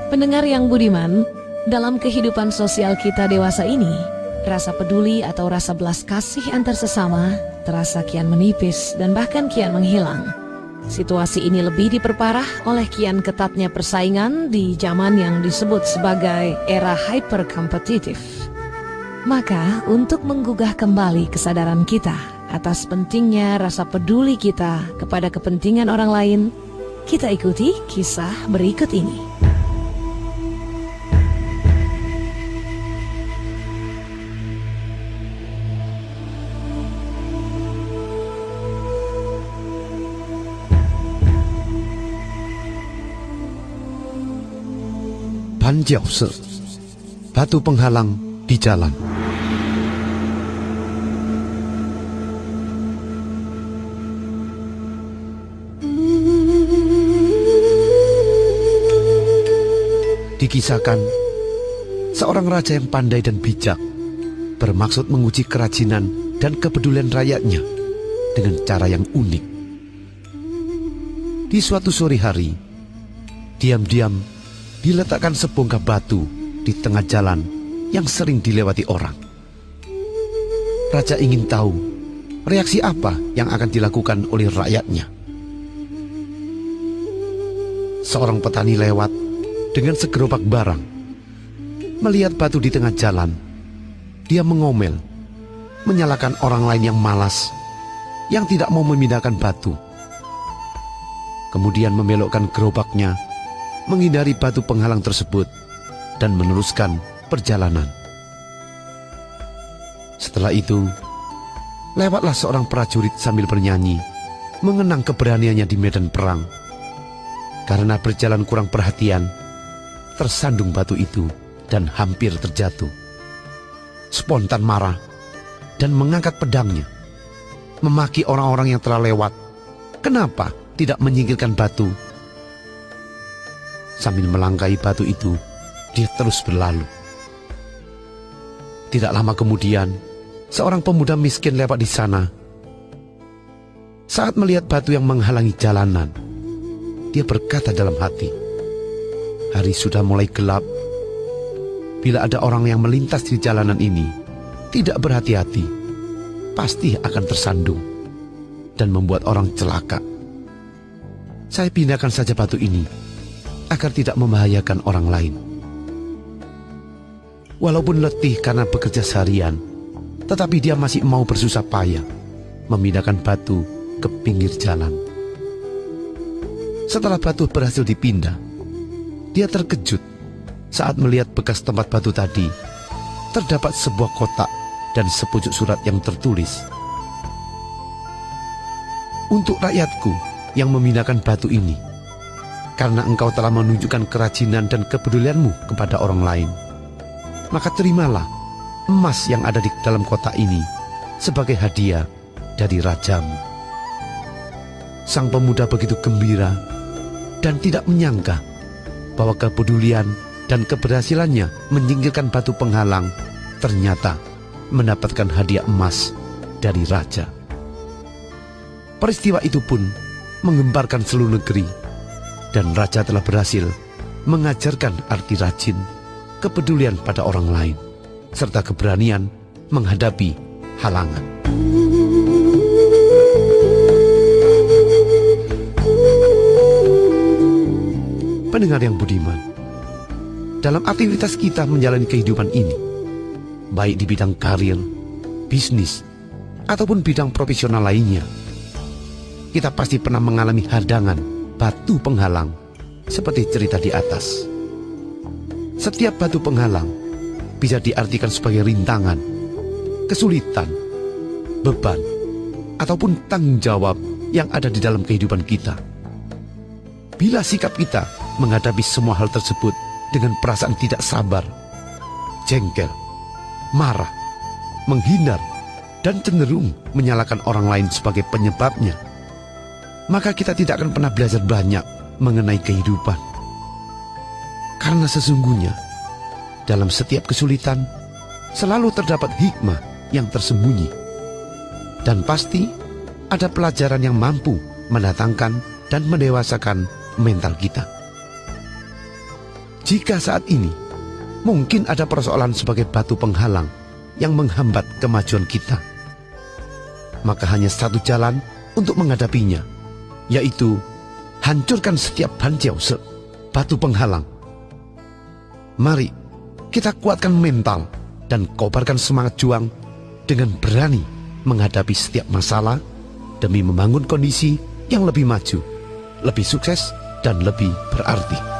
Pendengar yang budiman, dalam kehidupan sosial kita dewasa ini, rasa peduli atau rasa belas kasih antar sesama terasa kian menipis dan bahkan kian menghilang. Situasi ini lebih diperparah oleh kian ketatnya persaingan di zaman yang disebut sebagai era hyperkompetitif. Maka, untuk menggugah kembali kesadaran kita atas pentingnya rasa peduli kita kepada kepentingan orang lain, kita ikuti kisah berikut ini. Ban Jiaoshi, batu penghalang di jalan. Dikisahkan, seorang raja yang pandai dan bijak bermaksud menguji kerajinan dan kepedulian rakyatnya dengan cara yang unik. Di suatu sore hari, diam-diam diletakkan sebongkah batu di tengah jalan yang sering dilewati orang. Raja ingin tahu reaksi apa yang akan dilakukan oleh rakyatnya. Seorang petani lewat dengan segerobak barang. Melihat batu di tengah jalan, dia mengomel, menyalahkan orang lain yang malas, yang tidak mau memindahkan batu. Kemudian membelokkan gerobaknya, menghindari batu penghalang tersebut dan meneruskan perjalanan. Setelah itu, lewatlah seorang prajurit sambil bernyanyi, mengenang keberaniannya di medan perang. Karena berjalan kurang perhatian, tersandung batu itu dan hampir terjatuh. Spontan marah dan mengangkat pedangnya, memaki orang-orang yang telah lewat. Kenapa tidak menyingkirkan batu? Sambil melangkahi batu itu, dia terus berlalu. Tidak lama kemudian, seorang pemuda miskin lewat di sana. Saat melihat batu yang menghalangi jalanan, dia berkata dalam hati, "Hari sudah mulai gelap. Bila ada orang yang melintas di jalanan ini, tidak berhati-hati, pasti akan tersandung dan membuat orang celaka. Saya pindahkan saja batu ini agar tidak membahayakan orang lain." Walaupun letih karena bekerja seharian, tetapi dia masih mau bersusah payah memindahkan batu ke pinggir jalan. Setelah batu berhasil dipindah, dia terkejut saat melihat bekas tempat batu tadi terdapat sebuah kotak dan sepucuk surat yang tertulis, "Untuk rakyatku yang memindahkan batu ini, karena engkau telah menunjukkan kerajinan dan kepedulianmu kepada orang lain, maka terimalah emas yang ada di dalam kotak ini sebagai hadiah dari rajamu." Sang pemuda begitu gembira dan tidak menyangka bahwa kepedulian dan keberhasilannya menyingkirkan batu penghalang ternyata mendapatkan hadiah emas dari raja. Peristiwa itu pun menggemparkan seluruh negeri, dan raja telah berhasil mengajarkan arti rajin, kepedulian pada orang lain, serta keberanian menghadapi halangan. Pendengar yang budiman, dalam aktivitas kita menjalani kehidupan ini, baik di bidang karir, bisnis, ataupun bidang profesional lainnya, kita pasti pernah mengalami hadangan batu penghalang seperti cerita di atas. Setiap batu penghalang bisa diartikan sebagai rintangan, kesulitan, beban, ataupun tanggung jawab yang ada di dalam kehidupan kita. Bila sikap kita menghadapi semua hal tersebut dengan perasaan tidak sabar, jengkel, marah, menghindar, dan cenderung menyalahkan orang lain sebagai penyebabnya, maka kita tidak akan pernah belajar banyak mengenai kehidupan. Karena sesungguhnya dalam setiap kesulitan selalu terdapat hikmah yang tersembunyi, dan pasti ada pelajaran yang mampu mendatangkan dan mendewasakan mental kita. Jika saat ini mungkin ada persoalan sebagai batu penghalang yang menghambat kemajuan kita, maka hanya satu jalan untuk menghadapinya, yaitu hancurkan setiap banjiause, batu penghalang. Mari kita kuatkan mental dan kobarkan semangat juang dengan berani menghadapi setiap masalah demi membangun kondisi yang lebih maju, lebih sukses, dan lebih berarti.